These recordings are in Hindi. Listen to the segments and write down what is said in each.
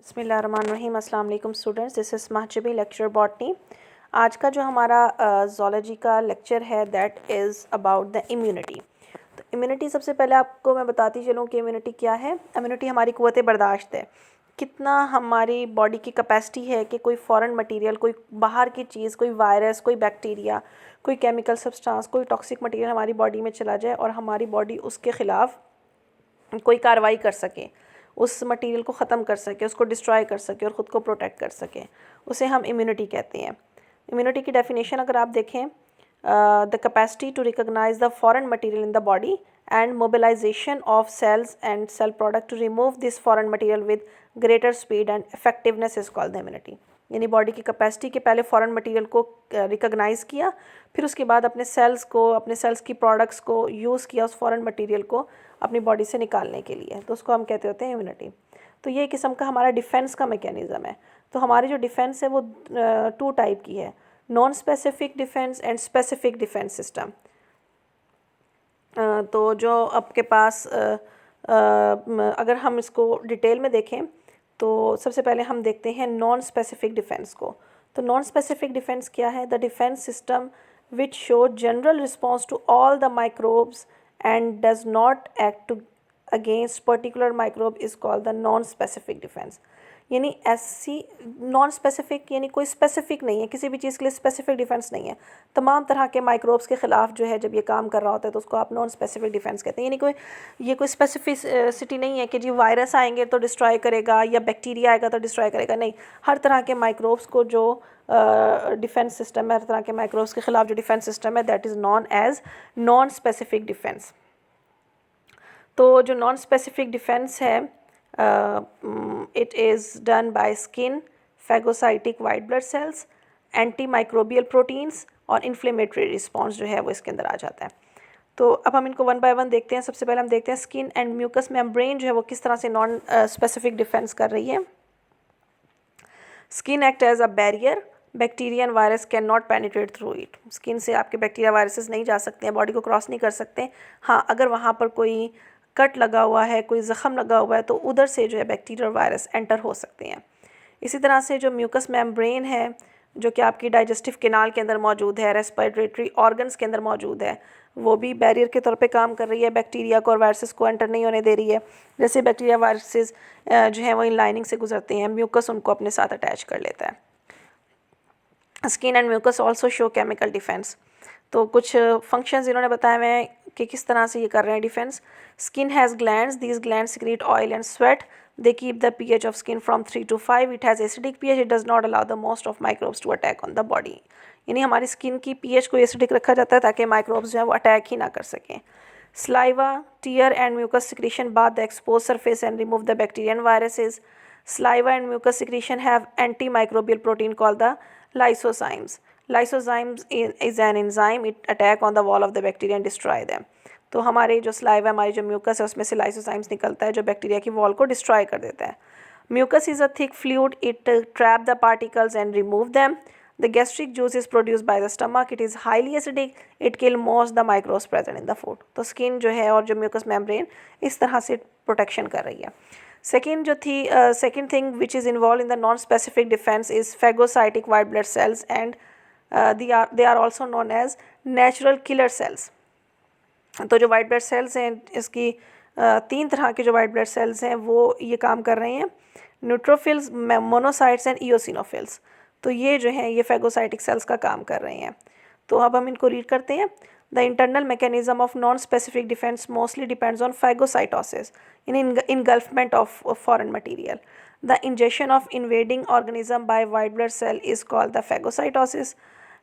बिस्मिल्लाहिर्रहमानिर्रहीम। अस्सलाम वालेकुम students, this is महजबी lecture botany. आज का जो हमारा ज़ूलॉजी का लेक्चर है that is about the immunity. तो इम्यूनिटी सबसे पहले आपको मैं बताती चलूँ कि इम्यूनिटी क्या है। इम्यूनिटी हमारी क़ुव्वत बर्दाश्त है, कितना हमारी बॉडी की कैपेसिटी है कि कोई फ़ॉरेन मटेरियल, कोई बाहर की चीज़, कोई वायरस, कोई बैक्टीरिया, कोई केमिकल सब्सटेंस, कोई टॉक्सिक मटेरियल हमारी बॉडी में चला जाए और हमारी बॉडी उसके ख़िलाफ़ कोई कार्रवाई कर सके, उस मटेरियल को ख़त्म कर सके, उसको डिस्ट्रॉय कर सके और ख़ुद को प्रोटेक्ट कर सके, उसे हम इम्यूनिटी कहते हैं। इम्यूनिटी की डेफिनेशन अगर आप देखें, the capacity to recognise the foreign material in the body and mobilisation of cells and cell product to remove this foreign material with greater speed and effectiveness is called the immunity. यानी बॉडी की कैपेसिटी के पहले फॉरेन मटेरियल को रिकॉग्नाइज़ किया, फिर उसके बाद अपने सेल्स की प्रोडक्ट्स को यूज़ किया उस फॉरेन मटेरियल को अपनी बॉडी से निकालने के लिए, तो उसको हम कहते होते हैं इम्यूनिटी। तो ये किस्म का हमारा डिफेंस का मैकेनिज़्म है। तो हमारी जो डिफेंस है वो टू टाइप की है, non specific defence and specific defence system. तो जो आपके पास अगर हम इसको डिटेल में देखें तो सबसे पहले हम देखते हैं नॉन स्पेसिफिक डिफेंस को। तो नॉन स्पेसिफिक डिफेंस क्या है? The defence system which show general response to all the microbes and does not act to against particular microbe is called the non-specific defense। यानी ऐसी नॉन स्पेसिफिक यानी कोई स्पेसिफिक नहीं है, किसी भी चीज़ के लिए स्पेसिफिक डिफेंस नहीं है। तमाम तरह के माइक्रोब्स के ख़िलाफ़ जो है जब ये काम कर रहा होता है तो उसको आप नॉन स्पेसिफिक डिफेंस कहते हैं। यानी ये कोई स्पेसिफिसिटी नहीं है कि जी वायरस आएंगे तो डिस्ट्रॉय करेगा या बैक्टीरिया आएगा तो डिस्ट्रॉय करेगा, नहीं। हर तरह के माइक्रोब्स को जो डिफेंस सिस्टम है, हर तरह के माइक्रोब्स के ख़िलाफ़ जो डिफेंस सिस्टम है that is known as non specific defence. तो जो नॉन स्पेसिफिक डिफेंस है it is done by skin, phagocytic white blood cells, anti microbial proteins और इन्फ्लेमेटरी रिस्पॉन्स जो है वो इसके अंदर आ जाता है। तो अब हम इनको वन बाय वन देखते हैं। सबसे पहले हम देखते हैं स्किन एंड म्यूकस मेम्ब्रेन जो है वो किस तरह से नॉन स्पेसिफिक डिफेंस कर रही है। Skin act as a barrier, bacteria and virus can not penetrate through it. Skin से आपके बैक्टीरिया वायरसेस नहीं जा सकते हैं, बॉडी को क्रॉस नहीं कर सकते। हाँ, अगर वहाँ पर कोई कट लगा हुआ है, कोई ज़ख़म लगा हुआ है तो उधर से जो है बैक्टीरिया और वायरस एंटर हो सकते हैं। इसी तरह से जो म्यूकस मेम्ब्रेन है जो कि आपकी डाइजेस्टिव कैनाल के अंदर मौजूद है, रेस्पिरेटरी ऑर्गन्स के अंदर मौजूद है, वो भी बैरियर के तौर पे काम कर रही है, बैक्टीरिया को और वायरसेस को एंटर नहीं होने दे रही है। जैसे बैक्टीरिया वायरसेस जो है वो इन लाइनिंग से गुजरते हैं, म्यूकस उनको अपने साथ अटैच कर लेता है। Skin and mucus also show chemical defence. तो कुछ फंक्शंस इन्होंने बताए हुए हैं कि किस तरह से ये कर रहे हैं defence. Skin has glands, these glands secrete oil and sweat, they keep the pH of skin from 3 to 5, it has acidic pH, it does not allow the most of microbes to attack on the body। यानी हमारी स्किन की pH को एसिडिक रखा जाता है ताकि माइक्रोब्स जो है वो अटैक ही ना कर सकें। Saliva, tear and mucus secretion bath the exposed surface and remove the bacteria and viruses। Saliva and mucus secretion have antimicrobial protein called the lysozymes। Lysozymes is an enzyme, it attack on the wall of the bacteria and destroy them। तो हमारे जो स्लाइवा, हमारी जो म्यूकस है उसमें से लाइसोजाइम्स निकलता है जो बैक्टीरिया की वॉल को डिस्ट्रॉय कर देता है। Mucus is a thick fluid, it trap the particles and remove them. The gastric juice is produced by the stomach, it is highly acidic, it kill most the microbes present in the food. तो स्किन जो है और जो म्यूकस मेम्ब्रेन इस तरह से प्रोटेक्शन कर रही है। Second thing which is involve in the non specific defence is phagocytic white blood cells and they are also known as natural killer cells. तो जो वाइट ब्लड सेल्स हैं इसकी तीन तरह के जो वाइट ब्लड सेल्स हैं वो ये काम कर रहे हैं, न्यूट्रोफिल्स, मोनोसाइट्स एंड इओसिनोफिल्स। तो ये जो हैं ये फैगोसाइटिक सेल्स का काम कर रहे हैं। तो अब हम इनको रीड करते हैं। The internal mechanism of non specific defence mostly depends on phagocytosis in engulfment of foreign material. The injection of invading organism by white blood cell is called the phagocytosis.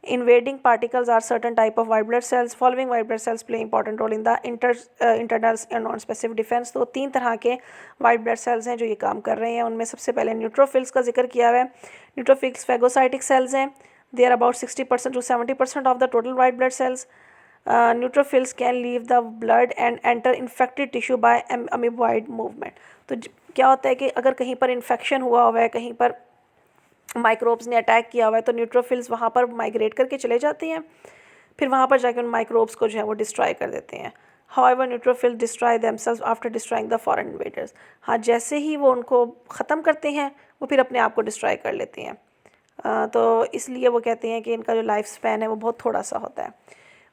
Invading particles are certain type of white blood cells. Following white blood cells play important role in the internal and non-specific defense। तो तीन तरह के white blood cells हैं जो ये काम कर रहे हैं। उनमें सबसे पहले न्यूट्रोफिल्स का जिक्र किया हुआ है। न्यूट्रोफिल्स फैगोसाइटिक सेल्स हैं, they are about 60% to 70% of the total white blood cells। Neutrophils can leave the blood and enter infected tissue by amoeboid movement. तो क्या होता है कि अगर कहीं पर इन्फेक्शन हुआ हुआ है, कहीं पर माइक्रोब्स ने अटैक किया हुआ है तो न्यूट्रोफिल्स वहाँ पर माइग्रेट करके चले जाते हैं, फिर वहाँ पर जाके उन माइक्रोब्स को जो है वो डिस्ट्रॉय कर देते हैं। However, neutrophils destroy themselves after destroying the foreign invaders. हाँ, जैसे ही वो उनको ख़त्म करते हैं वो फिर अपने आप को डिस्ट्रॉय कर लेते हैं। तो इसलिए वो कहते हैं कि इनका जो लाइफ स्पैन है वो बहुत थोड़ा सा होता है।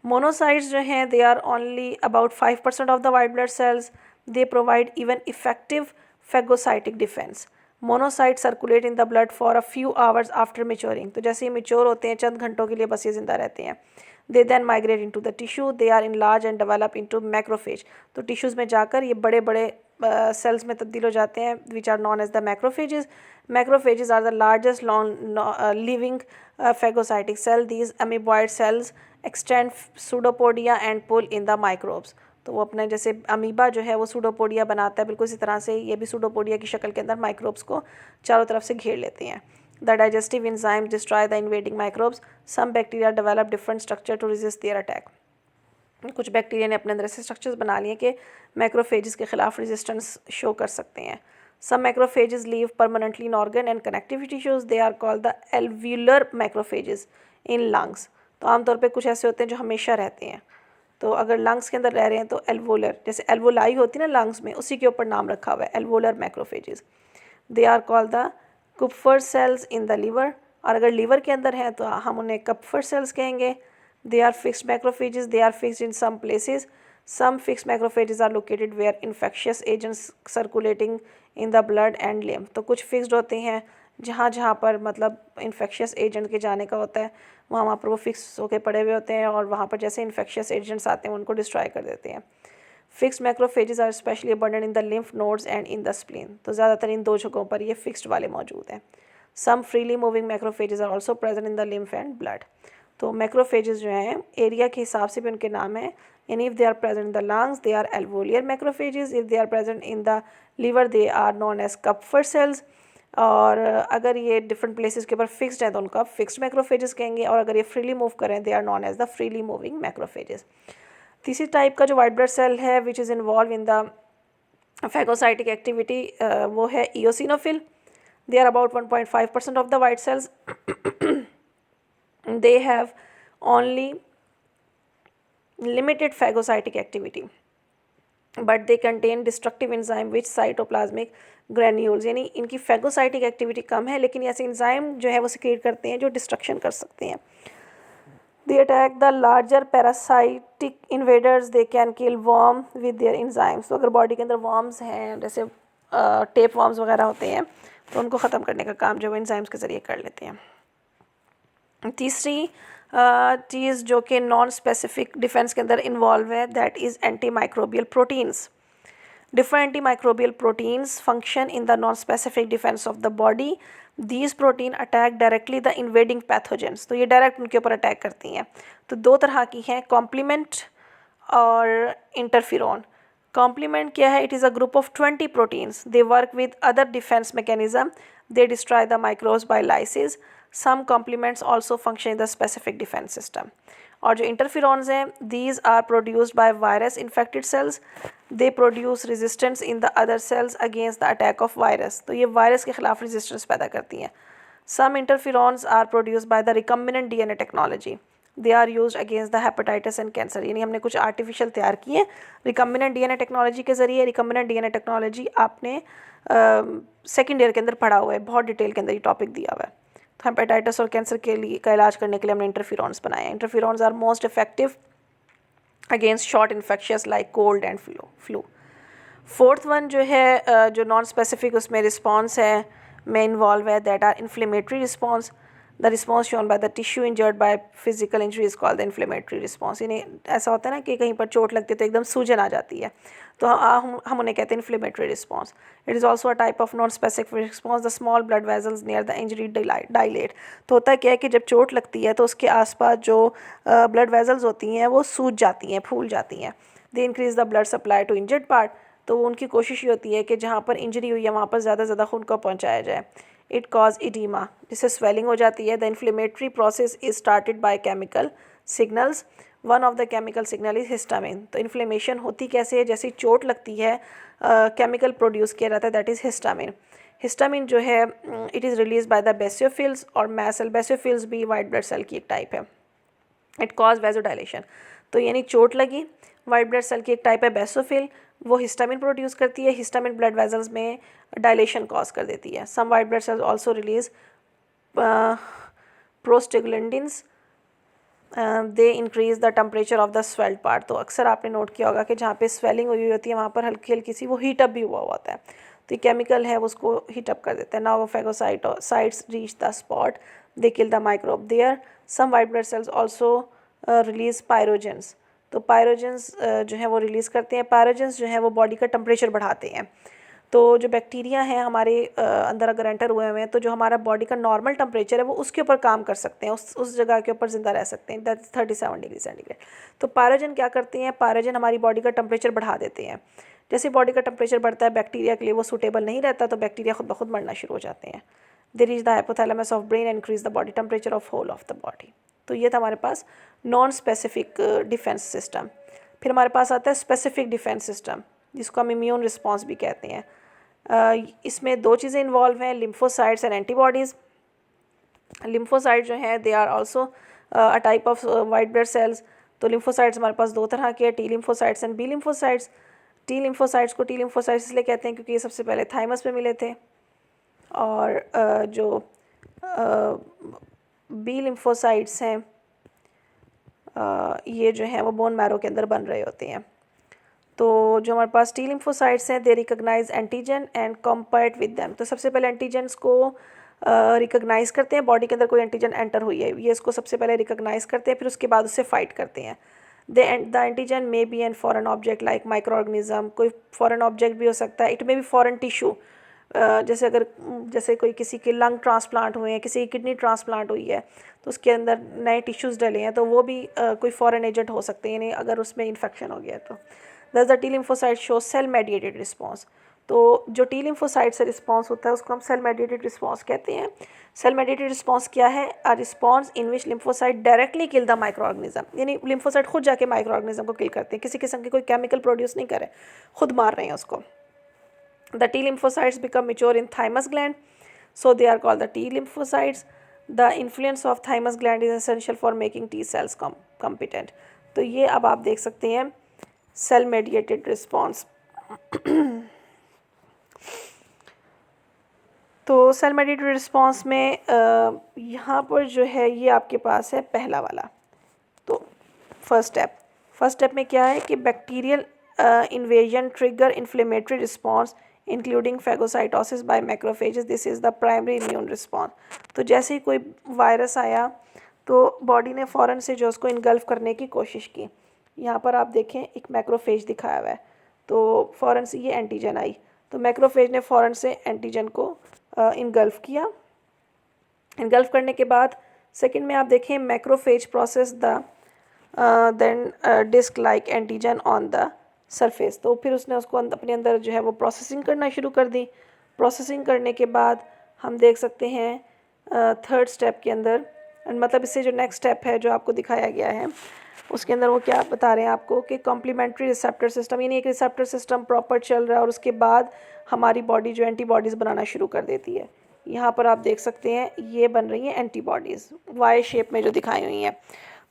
मोनोसाइट्स जो हैं they are only about 5% of the white blood cells. They provide even effective phagocytic defence. Monocyte circulate in the blood for a few hours after maturing. तो जैसे ही मेच्योर होते हैं चंद घंटों के लिए बस ये ज़िंदा रहते हैं। They then migrate into the tissue, they are enlarge and develop into macrophage. तो टिश्यूज़ में जाकर ये बड़े बड़े सेल्स में तब्दील हो जाते हैं, which are known as the macrophages. Macrophages are the largest living phagocytic cell. These amoeboid cells extend pseudopodia and pull in the microbes. तो वो अपने जैसे अमीबा जो है वो सूडोपोडिया बनाता है, बिल्कुल इसी तरह से ये भी सूडोपोडिया की शक्ल के अंदर माइक्रोब्स को चारों तरफ से घेर लेते हैं। The digestive enzyme destroy the invading microbes. Some bacteria develop different structure to resist their attack. कुछ बैक्टीरिया ने अपने अंदर ऐसे स्ट्रक्चर्स बना लिए कि मैक्रोफेजेस के खिलाफ रेजिस्टेंस शो कर सकते हैं। Some macrophages live permanently in organ and connective tissues. They are called the alveolar macrophages in lungs. तो आमतौर पे कुछ ऐसे होते हैं जो हमेशा रहते हैं। तो अगर लंग्स के अंदर रह रहे हैं तो एल्वोलर, जैसे एल्वोलाई होती है ना लंग्स में, उसी के ऊपर नाम रखा हुआ है alveolar macrophages. They are called the Kupffer cells in the liver. और अगर लीवर के अंदर हैं तो हम उन्हें कप्फर सेल्स कहेंगे। They are fixed macrophages. They are fixed in some places. Some fixed macrophages are located where infectious agents circulating in the blood and lymph. तो कुछ फिक्स्ड होते हैं जहाँ जहाँ पर मतलब इन्फेक्शियस एजेंट के जाने का होता है, वहाँ पर वो फिक्स होके पड़े हुए होते हैं और वहाँ पर जैसे इन्फेक्शियस एजेंट्स आते हैं उनको डिस्ट्रॉय कर देते हैं। Fixed macrophages are specially abundant in the lymph nodes and in the spleen. तो ज़्यादातर इन दो जगहों पर ये फिक्स्ड वाले मौजूद हैं। Some freely moving macrophages are also present in the lymph and blood. तो मैक्रोफेजेस जो हैं एरिया के हिसाब से भी उनके नाम है। यानी if they are present in the lungs they are alveolar macrophages. If they are present in the liver they are known as Kupffer cells. और अगर ये डिफरेंट प्लेसेस के ऊपर फिक्स्ड हैं तो उनको आप फिक्स्ड मैक्रोफेजेस कहेंगे, और अगर ये फ्रीली मूव करें they are known as the freely moving macrophages. तीसरी टाइप का जो वाइट ब्लड सेल है which is involve in the phagocytic activity वो है eosinophil. They are about 1.5% of the white cells. They have only limited phagocytic activity, but they contain destructive enzyme which cytoplasmic granules, यानी इनकी phagocytic activity कम है लेकिन ऐसे enzyme जो है वो secrete करते हैं जो destruction कर सकते हैं। They attack the larger parasitic invaders. They can kill worm with their enzymes. तो अगर बॉडी के अंदर worms हैं जैसे टेप worms वगैरह होते हैं तो उनको ख़त्म करने का काम जो वो enzymes के ज़रिए कर लेते हैं। तीसरी चीज़ जो कि नॉन स्पेसिफिक डिफेंस के अंदर इन्वॉल्व है that is antimicrobial proteins. Different antimicrobial proteins function in the non-specific defense of the body. These protein attack directly the invading pathogens. तो ये डायरेक्ट उनके ऊपर अटैक करती हैं। तो दो तरह की हैं, कॉम्प्लीमेंट और इंटरफिरोन। कॉम्प्लीमेंट क्या है? It is a group of 20 proteins. They work with other defence mechanism. They destroy the microbes by lysis. Some complements also function in the specific defence system. और जो इंटरफिरोन्स हैं these are produced by virus infected cells. They produce resistance in the other cells against the attack of virus. तो ये वायरस के खिलाफ रेजिस्टेंस पैदा करती हैं. Some interferons are produced by the recombinant DNA technology. They are used against the hepatitis and cancer. यानी हमने कुछ आर्टिफिशियल तैयार किए रिकम्बिनेंट डीएनए टेक्नोलॉजी के ज़रिए. रिकम्बिनेंट डीएनए टेक्नोलॉजी आपने सेकेंड ईयर के अंदर पढ़ा हुआ है, बहुत डिटेल के अंदर ये टॉपिक दिया हुआ है. तो हेपेटाइटिस और कैंसर के लिए का इलाज करने के लिए हमने इंटरफिरोन्स बनाए हैं. Interferons are most effective against short infectious like cold and flu. Fourth one जो है जो नॉन स्पेसिफिक उसमें रिस्पॉन्स है में इन्वॉल्व है that are inflammatory response. The response shown by the tissue injured by physical injury is called the inflammatory response. यानी ऐसा होता है ना कि कहीं पर चोट लगती है तो एकदम सूजन आ जाती है, तो हम उन्हें कहते हैं inflammatory response. It is also a type of non specific response. The small blood vessels near the injury dilate. तो होता क्या है कि जब चोट लगती है तो उसके आसपास जो ब्लड वेजल्स होती हैं वो सूज जाती हैं, फूल जाती हैं. They increase the blood supply to injured part. तो उनकी कोशिश ये होती है कि जहाँ पर इंजरी हुई है वहाँ पर ज़्यादा से ज़्यादा खून को पहुँचाया जाए. इट कॉज इडीमा, जिससे स्वेलिंग हो जाती है. The inflammatory process is started by chemical signals. One of the chemical signal is histamine. तो इन्फ्लेमेशन होती कैसे है? जैसी चोट लगती है केमिकल प्रोड्यूस किया जाता है दैट इज़ हिस्टामिन. हिस्टामिन जो है it is release by the basophils और मैस्ट सेल. बेसियोफिल्स भी वाइट ब्लड सेल की एक टाइप है. It cause vasodilation. तो यानी चोट लगी, वाइट ब्लड सेल की एक टाइप है बेसोफिल, वो हिस्टामिन प्रोड्यूस करती है, हिस्टामिन ब्लड वेजल्स में डायलेशन कॉज कर देती है। Some white blood cells also release prostaglandins, they increase the temperature of the swelled part. तो अक्सर आपने नोट किया होगा कि जहाँ पे स्वेलिंग हुई होती है वहाँ पर हल्की हल्की सी वो हीटअप भी हुआ होता है, तो ये केमिकल है वो उसको हीटअप कर देता है। Now phagocytes reach the spot, they kill the microbe there. Some white blood cells also release pyrogens, तो पायरोजेंस जो है वो रिलीज़ करते हैं। पायरोजेंस जो है वो बॉडी का टेम्परेचर बढ़ाते हैं। तो जो बैक्टीरिया हैं हमारे अंदर अगर एंटर हुए हुए हैं तो जो हमारा बॉडी का नॉर्मल टेम्परेचर है वो उसके ऊपर काम कर सकते हैं, उस जगह के ऊपर ज़िंदा रह सकते हैं, दैट 37 डिग्री सेंटीग्रेड। तो पायरोजन क्या करते हैं, पायरोजन हमारी बॉडी का टेम्परेचर बढ़ा देते हैं। जैसे बॉडी का टेम्परेचर बढ़ता है बैक्टीरिया के लिए वो सूटेबल नहीं रहता, तो बैक्टीरिया खुद ब खुद मरना शुरू हो जाते हैं। They reach the hypothalamus of brain and increase the body temperature of whole of the body. तो ये था हमारे पास नॉन स्पेसिफिक डिफेंस सिस्टम। फिर हमारे पास आता है स्पेसिफिक डिफेंस सिस्टम, जिसको हम इम्यून रिस्पॉन्स भी कहते हैं। इसमें दो चीज़ें इन्वॉल्व हैं, लिम्फोसाइट्स एंड एंटीबॉडीज़। लिम्फोसाइट जो है they are also a type of white blood cells. तो लिम्फोसाइट्स हमारे पास दो तरह के हैं, T lymphocytes and B lymphocytes. T lymphocytes को टी लिम्फोसाइट्स इसलिए कहते हैं क्योंकि ये सबसे पहले थाइमस में मिले थे, और जो बी लिम्फोसाइट्स हैं ये जो है वो बोन मैरो के अंदर बन रहे होते हैं। तो जो हमारे पास टी लिम्फोसाइट्स हैं they recognise antigen and combat with them. तो सबसे पहले एंटीजन्स को रिकॉग्नाइज करते हैं, बॉडी के अंदर कोई एंटीजन एंटर हुई है ये इसको सबसे पहले रिकॉग्नाइज करते हैं, फिर उसके बाद उससे फाइट करते हैं। The antigen may be N foreign object like micro organism, कोई फॉरेन ऑब्जेक्ट भी हो सकता है, it may be foreign tissue. जैसे कोई किसी के लंग ट्रांसप्लांट हुए हैं, किसी की किडनी ट्रांसप्लांट हुई है तो उसके अंदर नए टिश्यूज़ डले हैं, तो वो भी कोई फॉरेन एजेंट हो सकते हैं, यानी अगर उसमें इन्फेक्शन हो गया तो। Thus the T lymphocyte show cell mediated response. तो जो टी लिम्फोसाइट से रिस्पॉन्स होता है उसको हम सेल मेडिएटेड रिस्पॉन्स कहते हैं। सेल मेडिएटेड रिस्पॉन्स क्या है, a response in which lymphocyte directly kill the micro organism, यानी लिम्फोसाइट खुद जाके माइक्रो ऑर्गेनिज्म को किल करते हैं, किसी किस्म के कोई केमिकल प्रोड्यूस नहीं करे, खुद मार रहे हैं उसको। The T lymphocytes become mature in thymus gland, so they are called the T lymphocytes. The influence of thymus gland is essential for making T cells competent. तो ये अब आप देख सकते हैं सेल मेडिएटेड रिस्पॉन्स। तो सेल मेडिएटेड रिस्पॉन्स में यहाँ पर जो है ये आपके पास है पहला वाला। तो फर्स्ट स्टेप में क्या है कि bacterial invasion trigger inflammatory response including phagocytosis by macrophages, this is the primary immune response. तो जैसे ही कोई वायरस आया तो बॉडी ने फ़ौरन से जो उसको इनगल्फ करने की कोशिश की। यहाँ पर आप देखें एक मैक्रोफेज दिखाया हुआ है, तो फ़ौरन से ये एंटीजन आई, तो मैक्रोफेज ने फ़ौरन से एंटीजन को इनगल्फ किया। इनगल्फ करने के बाद सेकंड में आप देखें macrophage process the then display antigen on the surface. तो फिर उसने उसको अपने अंदर जो है वो प्रोसेसिंग करना शुरू कर दी। प्रोसेसिंग करने के बाद हम देख सकते हैं थर्ड स्टेप के अंदर, मतलब इससे जो नेक्स्ट स्टेप है जो आपको दिखाया गया है उसके अंदर वो क्या बता रहे हैं आपको कि कॉम्प्लीमेंट्री रिसेप्टर सिस्टम, यानी एक रिसेप्टर सिस्टम प्रॉपर चल रहा है और उसके बाद हमारी बॉडी जो एंटीबॉडीज़ बनाना शुरू कर देती है। यहाँ पर आप देख सकते हैं ये बन रही हैं एंटीबॉडीज़ वाई शेप में जो दिखाई हुई हैं।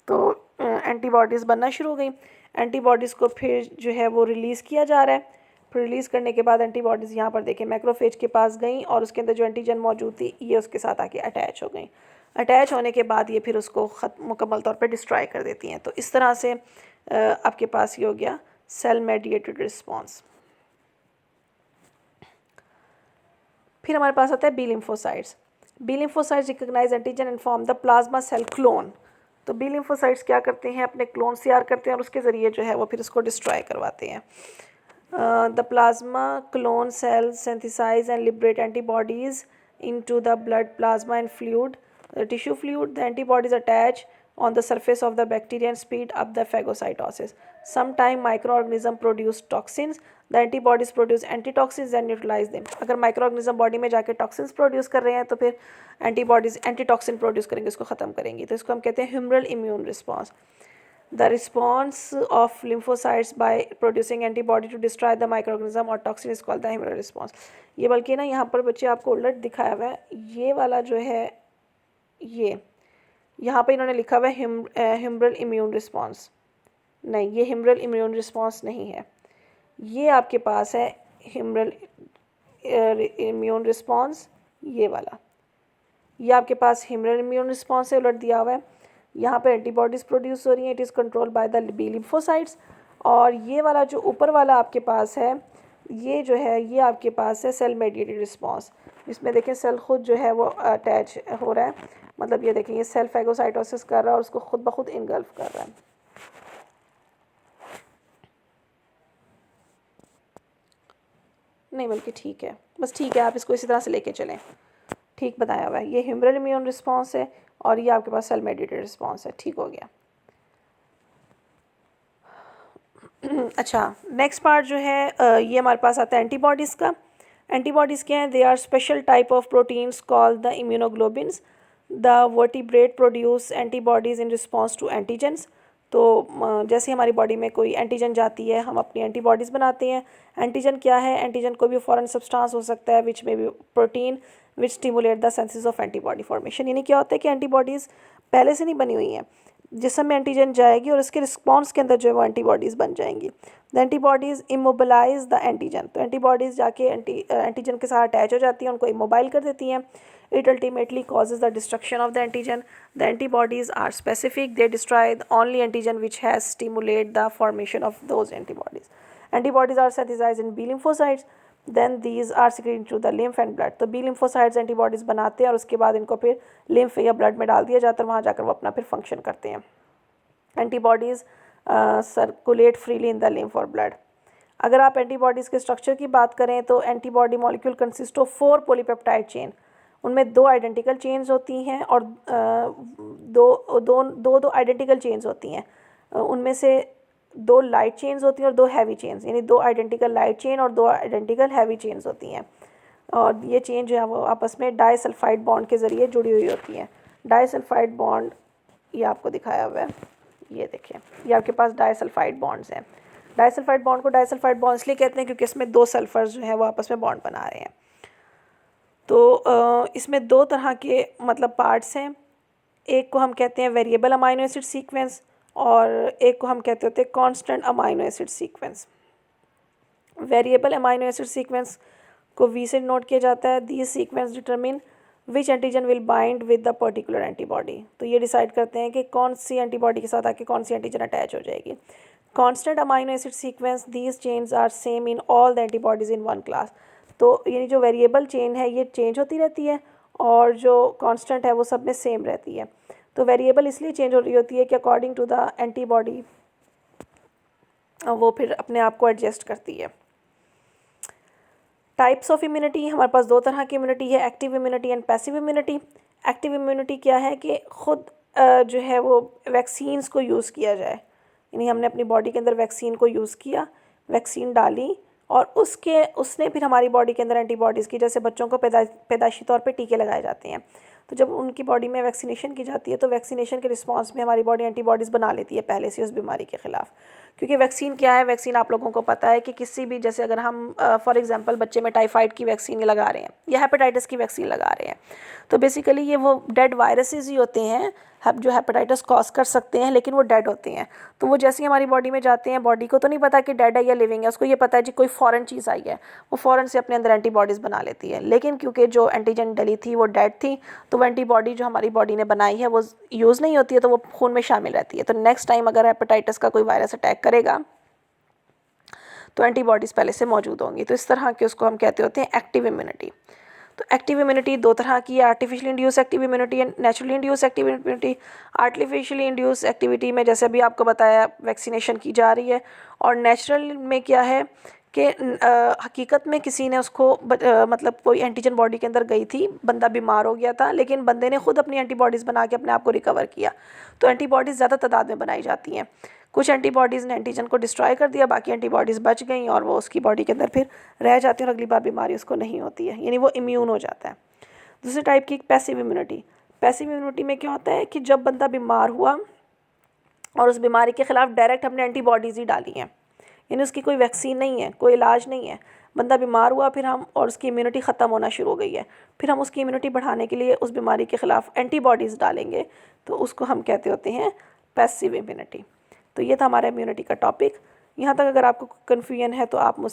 तो एंटीबॉडीज़ बनना शुरू हो गई। एंटीबॉडीज़ को फिर जो है वो रिलीज़ किया जा रहा है। फिर रिलीज़ करने के बाद एंटीबॉडीज़ यहाँ पर देखें मैक्रोफेज के पास गई और उसके अंदर जो एंटीजन मौजूद थी ये उसके साथ आके अटैच हो गई। अटैच होने के बाद ये फिर उसको मुकम्मल तौर पे डिस्ट्रॉय कर देती हैं। तो इस तरह से आपके पास ये हो गया सेल मेडिएटेड रिस्पॉन्स। फिर हमारे पास आता है B lymphocytes. B lymphocytes recognise antigen and form the plasma cell clone. तो बी लिम्फोसाइट्स क्या करते हैं, अपने क्लोन तैयार करते हैं और उसके ज़रिए जो है वो फिर उसको डिस्ट्रॉय करवाते हैं। The plasma clone cells synthesise and liberate antibodies into the blood plasma and fluid tissue fluid. The antibodies attach on the surface of the bacteria and speed up the phagocytosis. Sometime microorganism produce toxins. The antibodies produce antitoxins and neutralize them. अगर microorganism body में जाके toxins produce कर रहे हैं तो फिर antibodies antitoxin produce करेंगे, उसको ख़त्म करेंगी। तो इसको हम कहते हैं humoral immune response. The response of lymphocytes by producing antibody to destroy the microorganism or toxin is called the humoral response. ये बल्कि ना यहाँ पर बच्चे आपको उलट दिखाया हुआ है, ये वाला जो है ये यहाँ पे इन्होंने लिखा हुआ है humoral immune response, नहीं, ये हिमरल इम्यून रिस्पॉन्स नहीं है। ये आपके पास है हिमरल इम्यून रिस्पॉन्स, ये वाला, ये आपके पास हिमरल इम्यून रिस्पॉन्स है, उलट दिया हुआ है। यहाँ पे एंटीबॉडीज़ प्रोड्यूस हो रही हैं, it is control by the B lymphocytes. और ये वाला जो ऊपर वाला आपके पास है, ये जो है ये आपके पास है सेल मेडिएटेड रिस्पॉन्स, जिसमें देखें सेल खुद जो है वो अटैच हो रहा है, मतलब ये देखें ये सेल फैगोसाइटोसिस कर रहा है और उसको खुद ब खुद इनगल्फ कर रहा है। नहीं बल्कि ठीक है, बस ठीक है, आप इसको इसी तरह से लेके चलें, ठीक बताया हुआ है। ये हिमरल इम्यून रिस्पॉन्स है और ये आपके पास सेल मेडिएटेड रिस्पॉन्स है, ठीक हो गया। अच्छा, नेक्स्ट पार्ट जो है ये हमारे पास आता है एंटीबॉडीज़ का। एंटीबॉडीज़ क्या हैं? They are special type of proteins called the immunoglobins. The vertebrate produce antibodies in response to antigens. तो जैसे हमारी बॉडी में कोई एंटीजन जाती है, हम अपनी एंटीबॉडीज़ बनाते हैं। एंटीजन क्या है? एंटीजन कोई भी फॉरेन सब्सटेंस हो सकता है विच में भी protein which stimulate the senses of antibody formation. यानी क्या होता है कि एंटीबॉडीज़ पहले से नहीं बनी हुई हैं, जिस समय एंटीजन जाएगी और उसके रिस्पॉन्स के अंदर जो है वो एंटीबॉडीज़ बन जाएंगी। The antibodies immobilise the antigen. तो एंटीबॉडीज़ जाके एंटीजन के साथ अटैच हो जाती हैं, उनको इमोबाइल कर देती हैं। It ultimately causes the destruction of the antigen. The antibodies are specific. They destroy the only antigen which has stimulate the formation of those antibodies. Antibodies are synthesized in B lymphocytes. Then these are secreted through the lymph and blood. तो B lymphocytes antibodies बनाते हैं और उसके बाद इनको फिर lymph या blood में डाल दिया जाता है, वहाँ जाकर वो अपना फिर फंक्शन करते हैं। Antibodies circulate freely in the lymph और blood. अगर आप एंटीबॉडीज़ के स्ट्रक्चर की बात करें तो antibody molecule consist of 4 polypeptide chain. उनमें 2 आइडेंटिकल चेन्स होती हैं और दो आइडेंटिकल चेन्स होती हैं। उनमें से 2 लाइट चेन्स होती हैं और 2 हैवी चेन्स, यानी 2 आइडेंटिकल लाइट चेन और 2 आइडेंटिकल हैवी चेन्स होती हैं। और ये चेन जो है वो आपस में डाइसल्फाइड बॉन्ड के ज़रिए जुड़ी हुई होती हैं। डाइसल्फाइड बॉन्ड ये आपको दिखाया हुआ है, ये देखिए, ये आपके पास डाइसल्फाइड बॉन्ड्स हैं। डाइसल्फाइड बॉन्ड को डाइसल्फाइड बॉन्ड इसलिए कहते हैं क्योंकि इसमें 2 सल्फर्स जो हैं वो आपस में बॉन्ड बना रहे हैं। तो इसमें 2 तरह के मतलब पार्ट्स हैं। एक को हम कहते हैं वेरिएबल अमाइनो एसिड सीक्वेंस और एक को हम कहते होते हैं constant amino acid sequence. Variable amino acid sequence को वी से नोट किया जाता है। These sequence determine which antigen will bind with the particular antibody. तो ये डिसाइड करते हैं कि कौन सी एंटीबॉडी के साथ आके कौन सी एंटीजन अटैच हो जाएगी। Constant amino acid sequence, these chains are same in all the antibodies in one class. तो यानी जो वेरिएबल चेन है ये चेंज होती रहती है और जो कांस्टेंट है वो सब में सेम रहती है। तो वेरिएबल इसलिए चेंज हो रही होती है कि अकॉर्डिंग टू द एंटीबॉडी वो फिर अपने आप को एडजस्ट करती है। टाइप्स ऑफ इम्यूनिटी, हमारे पास 2 तरह की इम्यूनिटी है, active immunity and passive immunity. Active immunity क्या है कि ख़ुद जो है वो वैक्सीन्स को यूज़ किया जाए, यानी हमने अपनी बॉडी के अंदर वैक्सीन को यूज़ किया, वैक्सीन डाली और उसने फिर हमारी बॉडी के अंदर एंटीबॉडीज़ की, जैसे बच्चों को पैदाइशी तौर पे टीके लगाए जाते हैं, तो जब उनकी बॉडी में वैक्सीनेशन की जाती है तो वैक्सीनेशन के रिस्पांस में हमारी बॉडी एंटीबॉडीज़ बना लेती है पहले से उस बीमारी के ख़िलाफ़। क्योंकि वैक्सीन क्या है, वैक्सीन आप लोगों को पता है कि किसी भी, जैसे अगर हम फॉर एग्जांपल बच्चे में टाइफाइड की वैक्सीन लगा रहे हैं या हेपेटाइटिस की वैक्सीन लगा रहे हैं, तो बेसिकली ये वो डेड वायरसेस ही होते हैं जो हेपेटाइटिस कॉज कर सकते हैं, लेकिन वो डेड होते हैं। तो वो जैसे ही हमारी बॉडी में जाते हैं, बॉडी को तो नहीं पता कि डेड है या लिविंग है, उसको ये पता है जी कोई फॉरेन चीज़ आई है, वो फ़ौरन से अपने अंदर एंटीबॉडीज़ बना लेती है। लेकिन क्योंकि जो एंटीजन डली थी वो डेड थी, तो वो एंटीबॉडी जो हमारी बॉडी ने बनाई है वो यूज़ नहीं होती है, तो वो खून में शामिल रहती है। तो नेक्स्ट टाइम अगर हेपेटाइटिस का कोई वायरस अटैक करेगा तो एंटीबॉडीज़ पहले से मौजूद होंगी। तो इस तरह के उसको हम कहते होते हैं एक्टिव इम्यूनिटी। तो एक्टिव इम्यूनिटी 2 तरह की है, artificially induce active immunity and naturally induce active immunity. Artificially induce activity में जैसे अभी आपको बताया वैक्सीनेशन की जा रही है, और नेचुरल में क्या है कि हकीकत में किसी ने उसको मतलब कोई एंटीजन बॉडी के अंदर गई थी, बंदा बीमार हो गया था, लेकिन बंदे ने खुद अपनी एंटीबॉडीज़ बना के अपने आप को रिकवर किया। तो एंटीबॉडीज़ ज़्यादा तादाद में बनाई जाती हैं। कुछ एंटीबॉडीज़ ने एंटीजन को डिस्ट्रॉय कर दिया, बाकी एंटीबॉडीज़ बच गई और वो उसकी बॉडी के अंदर फिर रह जाती है और अगली बार बीमारी उसको नहीं होती है, यानी वो इम्यून हो जाता है। दूसरी टाइप की पैसिव इम्यूनिटी। पैसिव इम्यूनिटी में क्या होता है कि जब बंदा बीमार हुआ और उस बीमारी के ख़िलाफ़ डायरेक्ट हमने एंटीबॉडीज़ ही डाली हैं, यानी उसकी कोई वैक्सीन नहीं है, कोई इलाज नहीं है, बंदा बीमार हुआ फिर हम और उसकी इम्यूनिटी ख़त्म होना शुरू हो गई है, फिर हम उसकी इम्यूनिटी बढ़ाने के लिए उस बीमारी के ख़िलाफ़ एंटीबॉडीज़ डालेंगे, तो उसको हम कहते होते हैं पैसिव इम्यूनिटी। तो ये था हमारा इम्यूनिटी का टॉपिक। यहाँ तक अगर आपको कन्फ्यूजन है तो आप मुझसे